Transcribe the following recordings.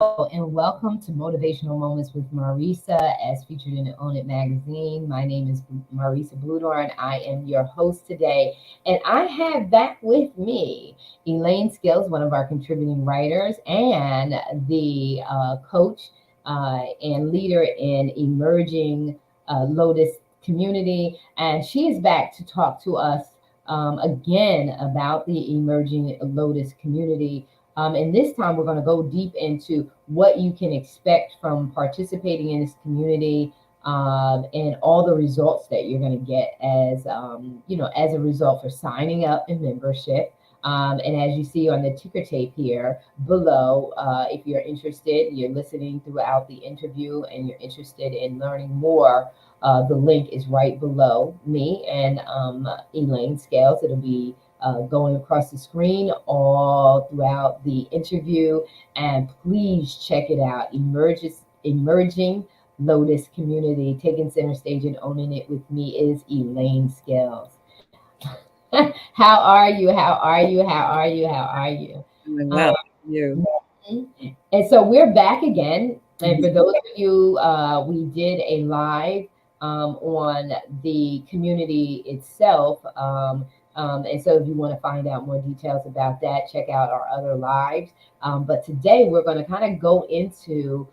and welcome to Motivational Moments with Marissa, as featured in the Own It magazine. My name is Marissa Bludorn. I am your host today, and I have back with me Elaine Skills, one of our contributing writers, and the coach and leader in emerging Lotus community. And she is back to talk to us again about the emerging Lotus community. And this time we're going to go deep into what you can expect from participating in this community and all the results that you're going to get as a result for signing up in membership. And as you see on the ticker tape here below, if you're interested, you're listening throughout the interview and you're interested in learning more, the link is right below me and Elaine Scales. It'll be going across the screen all throughout the interview. And please check it out. Emerging Lotus Community, taking center stage and owning it with me is Elaine Scales. How are you? How are you? How are you? How are you? Doing Um, well. You. and so we're back again. And Mhm. for those of you, we did a live on the community itself. And so if you want to find out more details about that, check out our other lives. But today we're going to kind of go into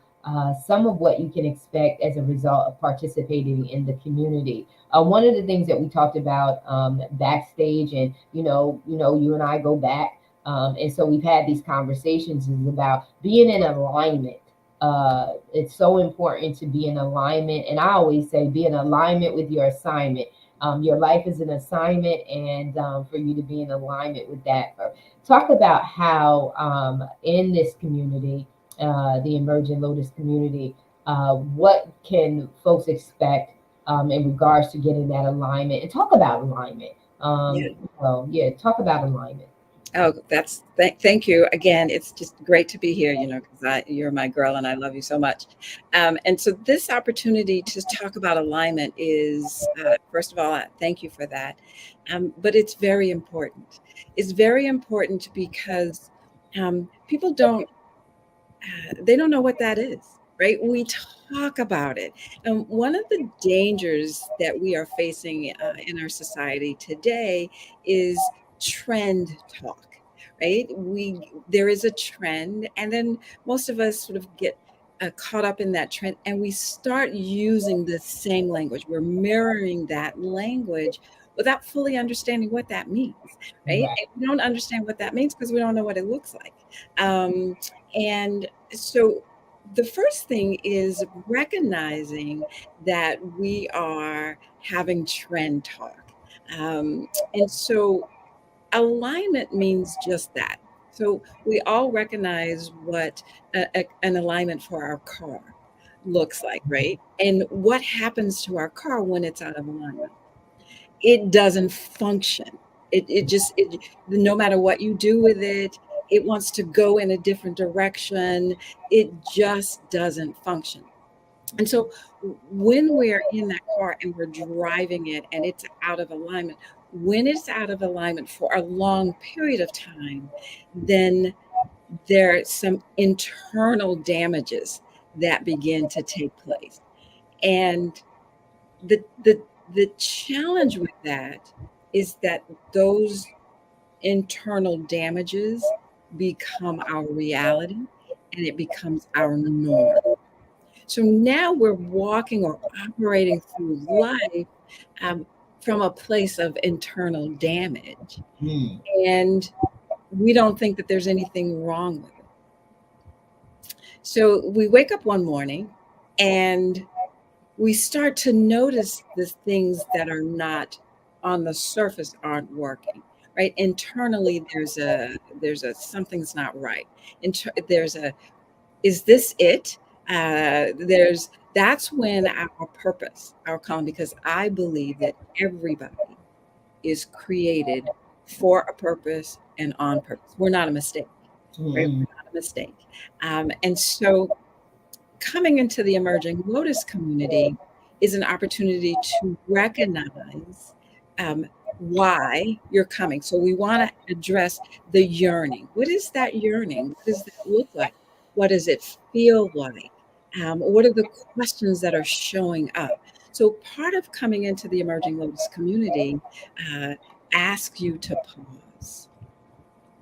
some of what you can expect as a result of participating in the community. One of the things that we talked about backstage, and you and I go back, and so we've had these conversations is about being in alignment. It's so important to be in alignment, and I always say be in alignment with your assignment. Your life is an assignment, and for you to be in alignment with that. Talk about how in this community, the Emerging Lotus community, what can folks expect in regards to getting that alignment, and talk about alignment. Yeah. Talk about alignment. Oh, thank you again. It's just great to be here, because you're my girl and I love you so much. And so this opportunity to talk about alignment is, first of all, thank you for that. But it's very important. It's very important because people they don't know what that is, right? We talk about it. And one of the dangers that we are facing in our society today is trend talk, right? There is a trend, and then most of us sort of get caught up in that trend, and we start using the same language. We're mirroring that language without fully understanding what that means, right? Right. And we don't understand what that means because we don't know what it looks like. And so the first thing is recognizing that we are having trend talk. And so alignment means just that. So we all recognize what an alignment for our car looks like, right? And what happens to our car when it's out of alignment? It doesn't function. No matter what you do with it, it wants to go in a different direction. It just doesn't function. And so when we're in that car and we're driving it and it's out of alignment, when it's out of alignment for a long period of time, then there are some internal damages that begin to take place. And the the the challenge with that is that those internal damages become our reality and it becomes our norm. So now we're walking or operating through life um, from a place of internal damage, Hmm. and we don't think that there's anything wrong with it. So we wake up one morning and we start to notice the things that are not on the surface aren't working, right? Internally there's a something's not right. There's a, is this it? There's That's when our purpose, our calling, because I believe that everybody is created for a purpose and on purpose. We're not a mistake, right? Mm-mm. We're not a mistake. And so coming into the emerging Lotus community is an opportunity to recognize um, why you're coming. So we want to address the yearning. What is that yearning? What does that look like? What does it feel like? What are the questions that are showing up? So part of coming into the Emerging Lotus community uh, asks you to pause,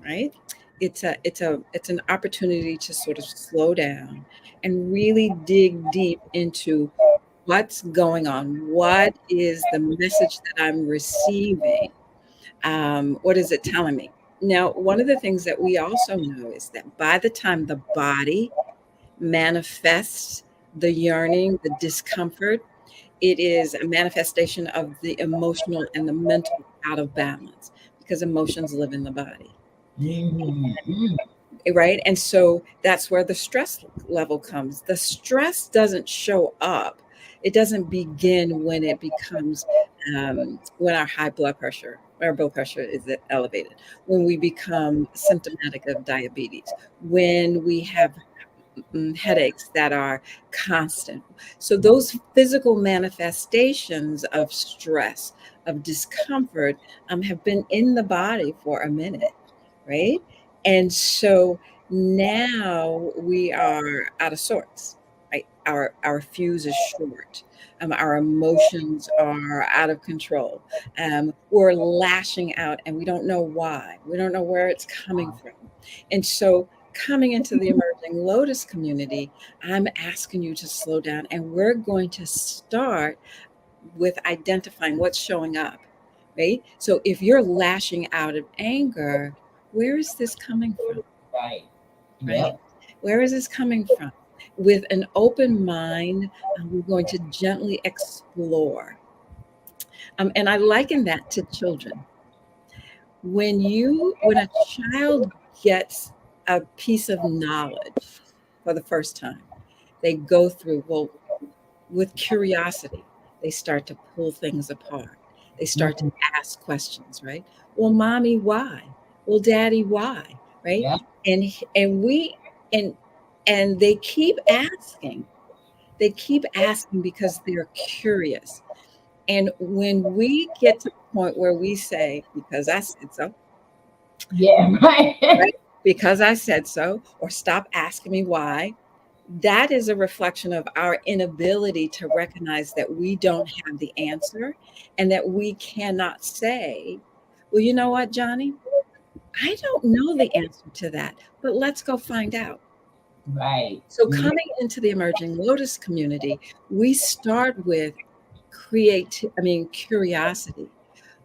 right? It's an opportunity to sort of slow down and really dig deep into what's going on. What is the message that I'm receiving? What is it telling me? Now, one of the things that we also know is that by the time the body manifests the yearning, the discomfort, it is a manifestation of the emotional and the mental out of balance because emotions live in the body. Mm-hmm. Right. And so that's where the stress level comes. The stress doesn't show up, it doesn't begin when it becomes when our blood pressure is elevated, when we become symptomatic of diabetes, when we have headaches that are constant. So, those physical manifestations of stress, of discomfort, have been in the body for a minute, right? And so now we are out of sorts, right? Our fuse is short. Our emotions are out of control. We're lashing out and we don't know why. We don't know where it's coming from. And so coming into the Emerging Lotus community, I'm asking you to slow down and we're going to start with identifying what's showing up, right? So if you're lashing out of anger, where is this coming from, Right. right? Yep. Where is this coming from? With an open mind, we're going to gently explore. And I liken that to children. When a child gets a piece of knowledge for the first time, they go through, well, with curiosity, they start to pull things apart. They start to Mhm. ask questions, right? Well, mommy, why? Well, daddy, why? Right? Yep. And we and they keep asking. They keep asking because they're curious. And when we get to the point where we say, because I said so, Yeah. Right. right? Because I said so, or stop asking me why, that is a reflection of our inability to recognize that we don't have the answer and that we cannot say, well, you know what, Johnny? I don't know the answer to that, but let's go find out. Right. So, Yeah. coming into the Emerging Lotus community, we start with curiosity,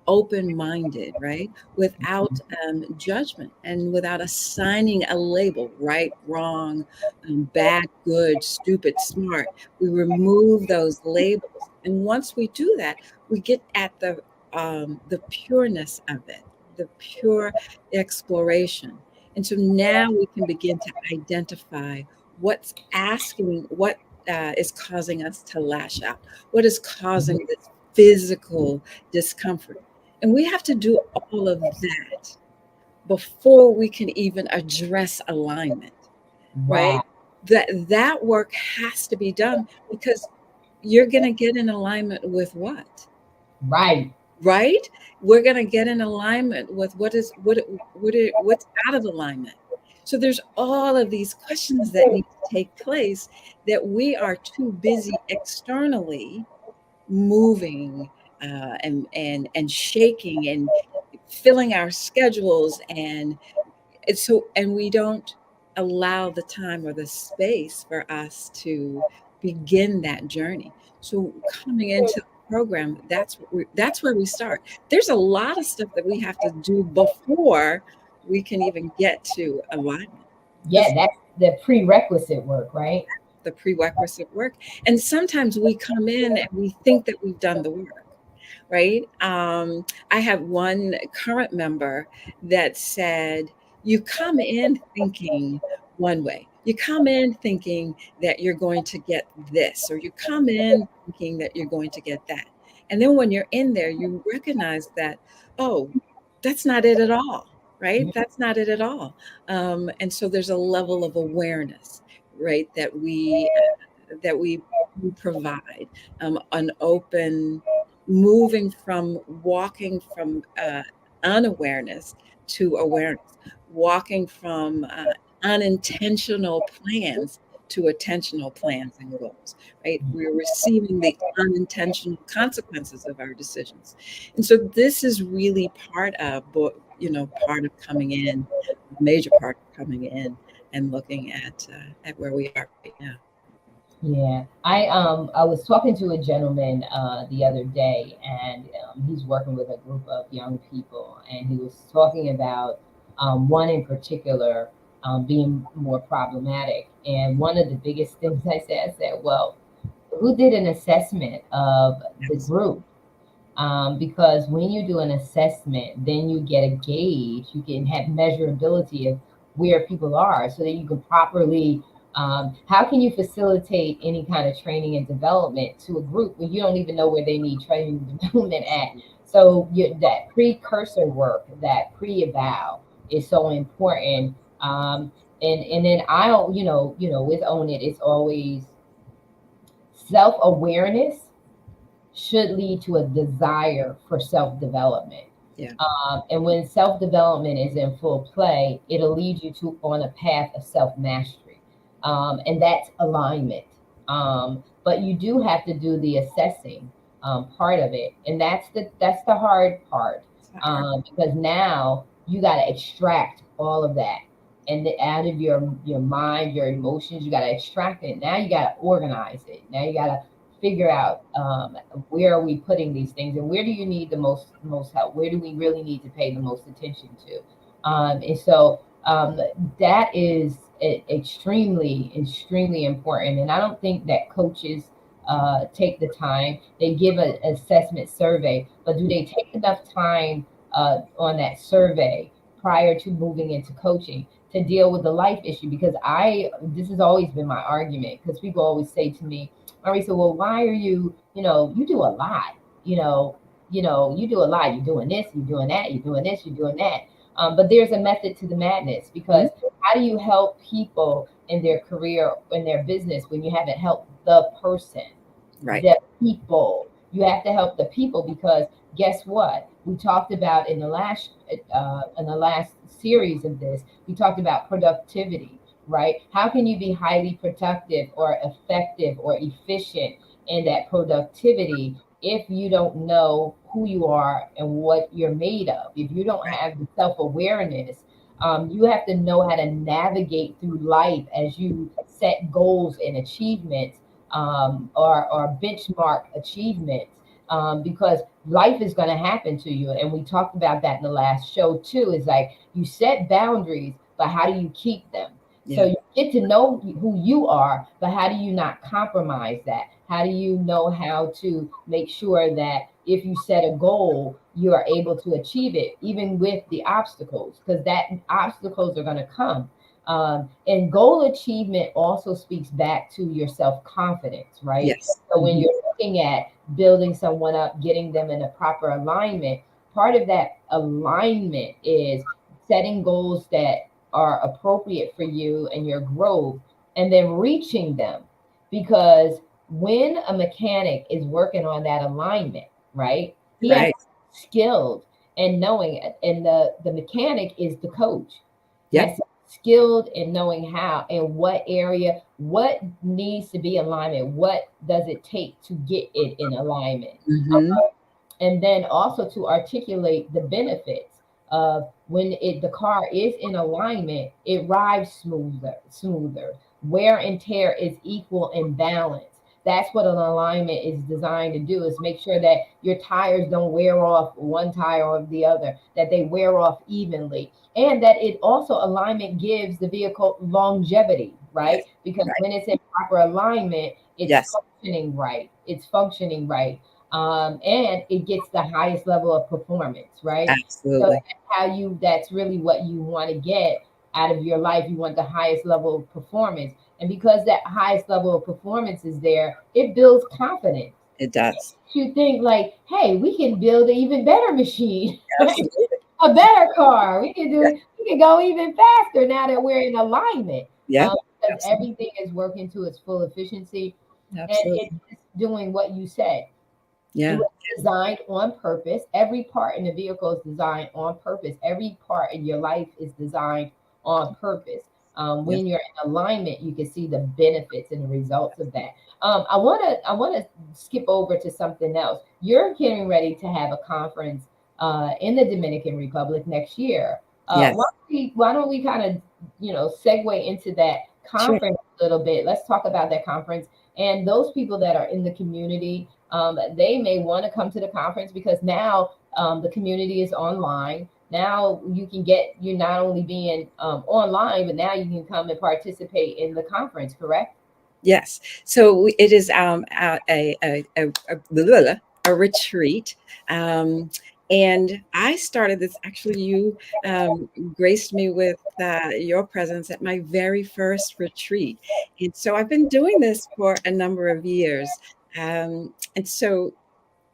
open minded, right? Without judgment and without assigning a label, right, wrong, bad, good, stupid, smart. We remove those labels. And once we do that, we get at the pureness of it, the pure exploration. And so now we can begin to identify what is causing us to lash out, what is causing this physical discomfort. And we have to do all of that before we can even address alignment, right? Wow. That work has to be done because you're going to get in alignment with what? Right. Right? We're going to get in alignment with what's out of alignment. So there's all of these questions that need to take place that we are too busy externally moving and shaking and filling our schedules and we don't allow the time or the space for us to begin that journey. So coming into the program, that's where we start. There's a lot of stuff that we have to do before we can even get to alignment. Yeah, that's the prerequisite work, right? The prerequisite work. And sometimes we come in and we think that we've done the work, right? I have one current member that said, you come in thinking one way. You come in thinking that you're going to get this, or you come in thinking that you're going to get that. And then when you're in there, you recognize that, oh, that's not it at all, right? That's not it at all. And so there's a level of awareness, right, that we provide, an open moving from walking from unawareness to awareness, walking from unintentional plans to attentional plans and goals, right? We're receiving the unintentional consequences of our decisions. And so this is really part of, part of coming in, a major part of coming in and looking at where we are right now. Yeah, I was talking to a gentleman the other day, and he's working with a group of young people, and he was talking about one in particular being more problematic. And one of the biggest things I said, well, who did an assessment of the Yes. group? Because when you do an assessment, then you get a gauge, you can have measurability of where people are so that you can properly, how can you facilitate any kind of training and development to a group when you don't even know where they need training and development at? So that precursor work, that pre-eval is so important. And then with Own It, it's always self-awareness should lead to a desire for self development. Yeah. And when self development is in full play, it'll lead you to on a path of self mastery, and that's alignment. But you do have to do the assessing part of it, and that's the hard part, It's not hard. because now you got to extract all of that and out of your mind, your emotions. You got to extract it. Now you got to organize it. Now you got to figure out where are we putting these things and where do you need the most help, where do we really need to pay the most attention to, and so that is extremely important. And I don't think that coaches take the time. They give an assessment survey, but do they take enough time on that survey prior to moving into coaching to deal with the life issue? Because this has always been my argument, because people always say to me, Marissa, well, why are you do a lot, you do a lot. You're doing this, you're doing that, you're doing this, you're doing that. But there's a method to the madness, Mhm. because how do you help people in their career, in their business, when you haven't helped the person, Right. the people? You have to help the people, because guess what? We talked about in the last series of this, we talked about productivity, right? How can you be highly productive or effective or efficient in that productivity if you don't know who you are and what you're made of? If you don't Right. have the self awareness, you have to know how to navigate through life as you set goals and achievements, or benchmark achievements, because life is going to happen to you. And we talked about that in the last show too. Is like you set boundaries, but how do you keep them? So Yeah. you get to know who you are, but how do you not compromise that? How do you know how to make sure that if you set a goal, you are able to achieve it, even with the obstacles, because that obstacles are going to come. And goal achievement also speaks back to your self confidence, right? Yes. So when Hmm. you're looking at building someone up, getting them in a proper alignment, part of that alignment is setting goals that are appropriate for you and your growth, and then reaching them. Because when a mechanic is working on that alignment, right, he has to Right. be skilled and knowing it. And the mechanic is the coach. Yep. Has to be skilled in knowing how and what area, what needs to be alignment, what does it take to get it in alignment, Hmm. and then also to articulate the benefits of when the car is in alignment, it rides smoother. Wear and tear is equal and balanced. That's what an alignment is designed to do, is make sure that your tires don't wear off one tire or the other, that they wear off evenly, and that it also, alignment gives the vehicle longevity, right? Yes. Because Right. when it's in proper alignment, Yes. it's functioning right, and it gets the highest level of performance, right? So Absolutely. that's really what you want to get out of your life. You want the highest level of performance. And because that highest level of performance is there, it builds confidence. It does. You think like, hey, we can build an even better machine, right? Absolutely. A better car. We can go even faster now that we're in alignment. Yep. Because Absolutely. everything is working to its full efficiency, and it's Absolutely. just doing what you said. It Yeah. was designed on purpose. Every part in the vehicle is designed on purpose. Every part in your life is designed on purpose. Yes. When you're in alignment, you can see the benefits and the results of that. I want to skip over to something else. You're getting ready to have a conference in the Dominican Republic next year. Why Yes. don't we kind of segue into that Sure. conference a little bit? Let's talk about that conference and those people that are in the community. They may want to come to the conference because now the community is online. Now you're not only being online, but now you can come and participate in the conference, correct? Yes. So it is blah, blah, blah, a retreat. Um, and I started this, actually, you graced me with your presence at my very first retreat. And so I've been doing this for a number of years. And so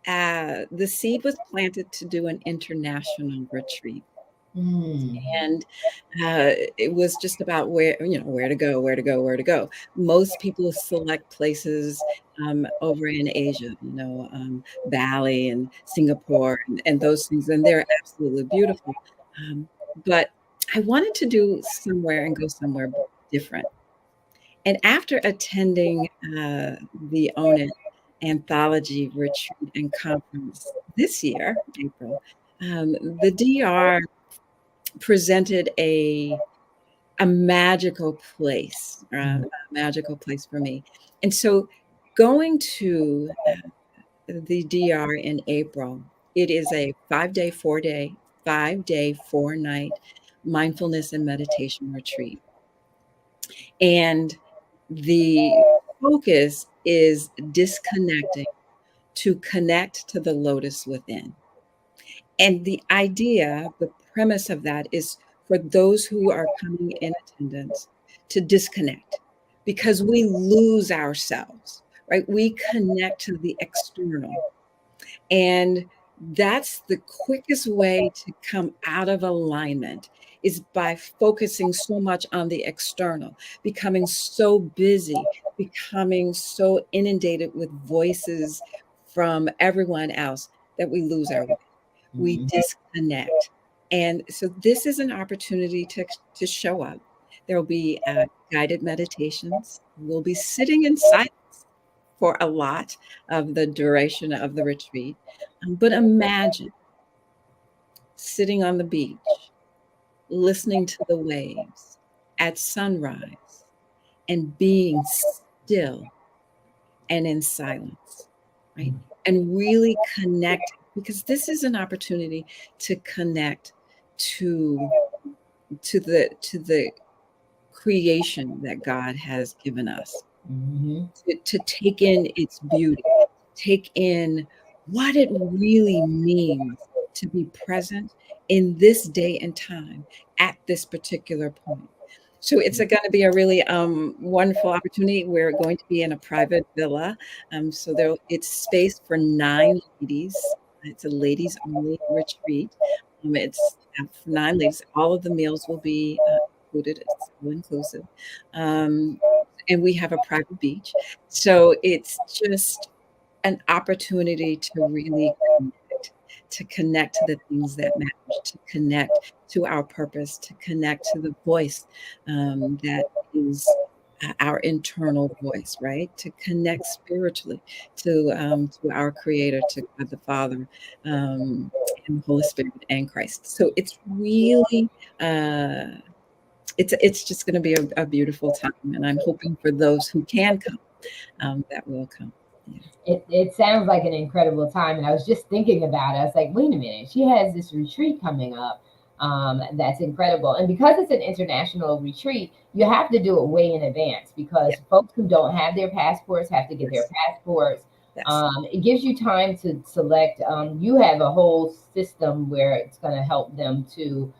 the seed was planted to do an international retreat. Mm. And it was just about where to go, where to go, where to go. Most people select places over in Asia, Bali and Singapore and those things, and they're absolutely beautiful. Um, but I wanted to do somewhere and go somewhere different. And after attending the Own It anthology retreat and conference this year, April, the DR presented a magical place for me. And so going to the DR in April, it is a 5-day, 4-day, 5-day, 4-night mindfulness and meditation retreat. And the focus is disconnecting to connect to the lotus within. And the premise of that is for those who are coming in attendance to disconnect because we lose ourselves, right? We connect to the external. And that's the quickest way to come out of alignment is by focusing so much on the external, becoming so busy, becoming so inundated with voices from everyone else that we lose our way. We Mhm. disconnect. And so this is an opportunity to show up. There will be guided meditations. We'll be sitting in silence for a lot of the duration of the retreat. But imagine sitting on the beach, listening to the waves at sunrise, and being still and in silence, right? And really connect, because this is an opportunity to connect to to the creation that God has given us, Mhm. to take in its beauty, take in what it really means to be present in this day and time at this particular point. So it's going to be a really wonderful opportunity. We're going to be in a private villa. So it's space for 9 ladies. It's a ladies only retreat. It's for 9 ladies. All of the meals will be included. It's all inclusive. Um, and we have a private beach. So it's just an opportunity to really connect, to connect to the things that matter, to connect to our purpose, to connect to the voice that is our internal voice, right? To connect spiritually to our Creator, to God the Father, and the Holy Spirit and Christ. So it's really uh, it's just going to be a beautiful time, and I'm hoping for those who can come that will come. Yeah. It sounds like an incredible time. And I was just thinking about it. I was like, wait a minute, she has this retreat coming up. That's incredible. And because it's an international retreat, you have to do it way in advance because Yeah. folks who don't have their passports have to get their Yes. passports. Yes. It gives you time to select. You have a whole system where it's going to help them to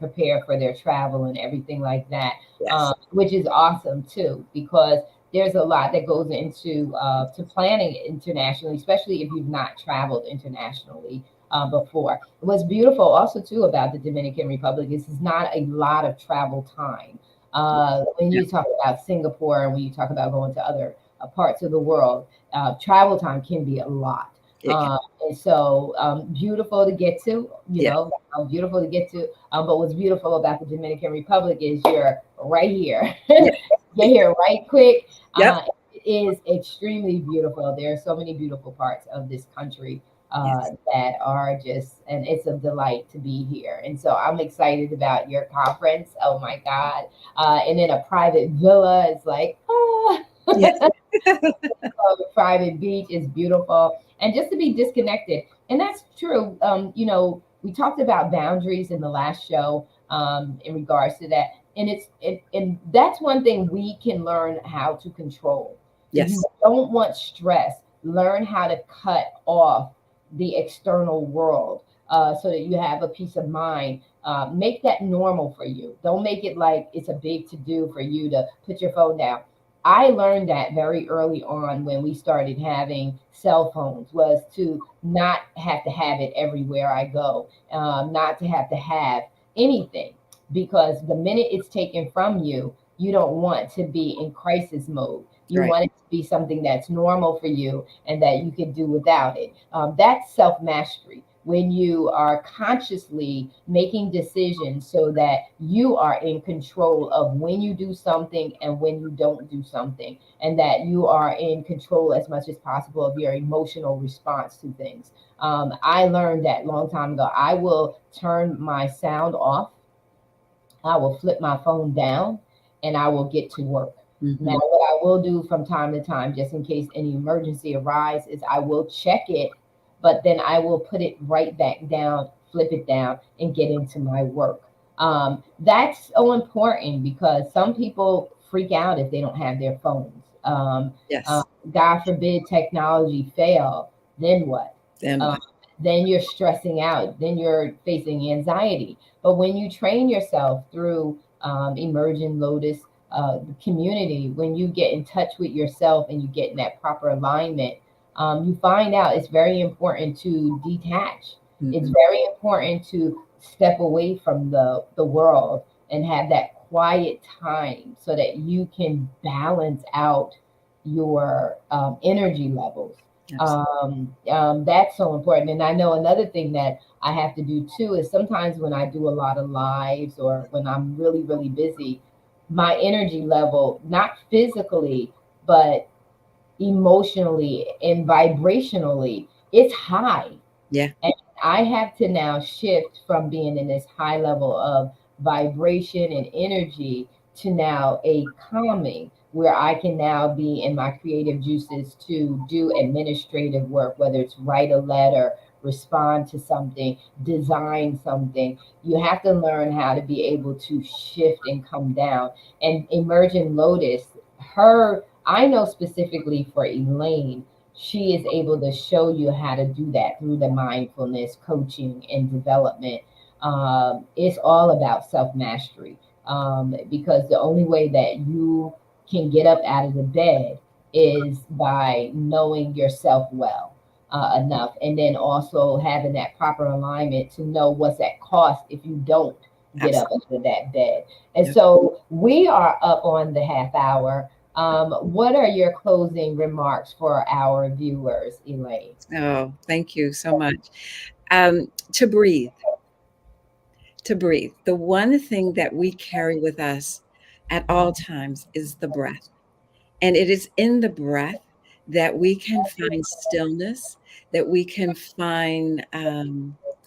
prepare for their travel and everything like that, Yes. which is awesome too because there's a lot that goes into to planning internationally, especially if you've not traveled internationally before. What's beautiful also too about the Dominican Republic is it's not a lot of travel time. When Yeah. you talk about Singapore and when you talk about going to other parts of the world, travel time can be a lot. It can. And so beautiful to get to, Yeah. beautiful to get to. But what's beautiful about the Dominican Republic is you're right here. Yeah. Get here right quick. Yep. It is extremely beautiful. There are so many beautiful parts of this country Yes. that are just, and it's a delight to be here. And so I'm excited about your conference. Oh my God. And then a private villa is like, Yes. the private beach is beautiful, and just to be disconnected. And that's true. We talked about boundaries in the last show in regards to that, and and that's one thing we can learn how to control. If you Yes. don't want stress, learn how to cut off the external world so that you have a peace of mind. Make that normal for you. Don't make it like it's a big to do for you to put your phone down. I learned that very early on when we started having cell phones, was to not have to have it everywhere I go, not to have anything, because the minute it's taken from you, you don't want to be in crisis mode. You Right. want it to be something that's normal for you and that you can do without it. That's self mastery, when you are consciously making decisions so that you are in control of when you do something and when you don't do something, and that you are in control as much as possible of your emotional response to things. I learned that long time ago. I will turn my sound off, I will flip my phone down, and I will get to work. Now, Hmm. what I will do from time to time, just in case any emergency arises, is I will check it, but then I will put it right back down, flip it down, and get into my work. That's so important because some people freak out if they don't have their phones. Uh, Yes. God forbid technology fail, then what? Then Um, what? then you're stressing out, then you're facing anxiety. But when you train yourself through Emerging Lotus community, when you get in touch with yourself and you get in that proper alignment, you find out it's very important to detach. It's Hmm. very important to step away from the world and have that quiet time so that you can balance out your energy levels. Absolutely. That's so important. And I know another thing that I have to do too is sometimes when I do a lot of lives or when I'm really, really busy, my energy level, not physically, but emotionally and vibrationally, it's high. Yeah. And I have to now shift from being in this high level of vibration and energy to now a calming, where I can now be in my creative juices to do administrative work, whether it's write a letter, respond to something, design something. You have to learn how to be able to shift and come down. And Emerging Lotus, I know specifically for Elaine, she is able to show you how to do that through the mindfulness coaching and development. It's all about self mastery, because the only way that you can get up out of the bed is by knowing yourself well enough, and then also having that proper alignment to know what's at cost if you don't get up Absolutely. out of that bed. And Yep. so we are up on the half hour. What are your closing remarks for our viewers, Elaine? Oh, thank you so much. To breathe, to breathe. The one thing that we carry with us at all times is the breath. And it is in the breath that we can find stillness, that we can find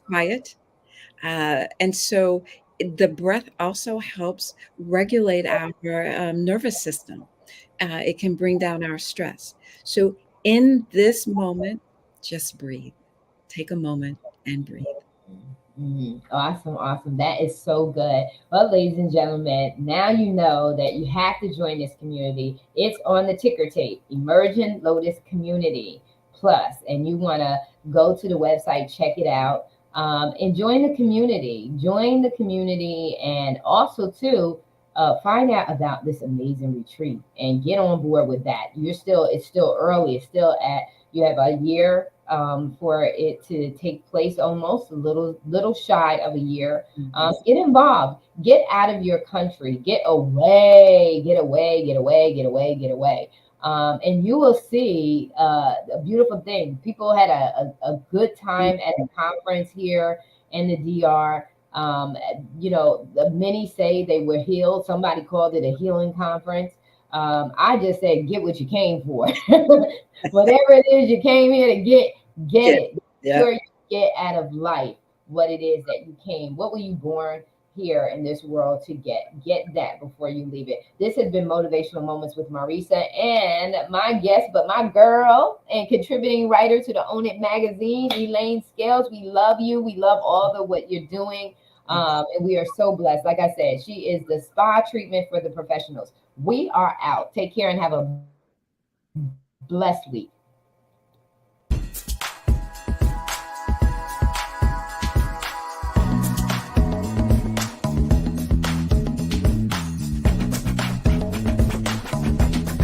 quiet. And so the breath also helps regulate our nervous system. It can bring down our stress. So in this moment, just breathe. Take a moment and breathe. Awesome, awesome. That is so good. Well, ladies and gentlemen, now you know that you have to join this community. It's on the ticker tape, Emerging Lotus Community Plus, and you want to go to the website, check it out, and join the community. Join the community, and also too. Find out about this amazing retreat and get on board with that. It's still early. It's still at, you have a year for it to take place, almost a little shy of a year. Mhm. Get involved. Get out of your country. Get away. Get away. Get away. Get away. Get away. And you will see a beautiful thing. People had a good time at the conference here in the DR. Many say they were healed. Somebody called it a healing conference. I just said, get what you came for. Whatever it is you came here to get Yeah. it. Make Yeah. sure you get out of life what it is that you came. What were you born here in this world to get? Get that before you leave it. This has been Motivational Moments with Marissa and my guest, but my girl and contributing writer to the Own It magazine, Elaine Scales. We love you. We love all the what you're doing. And we are so blessed. Like I said, she is the spa treatment for the professionals. We are out. Take care and have a blessed week. Bye bye.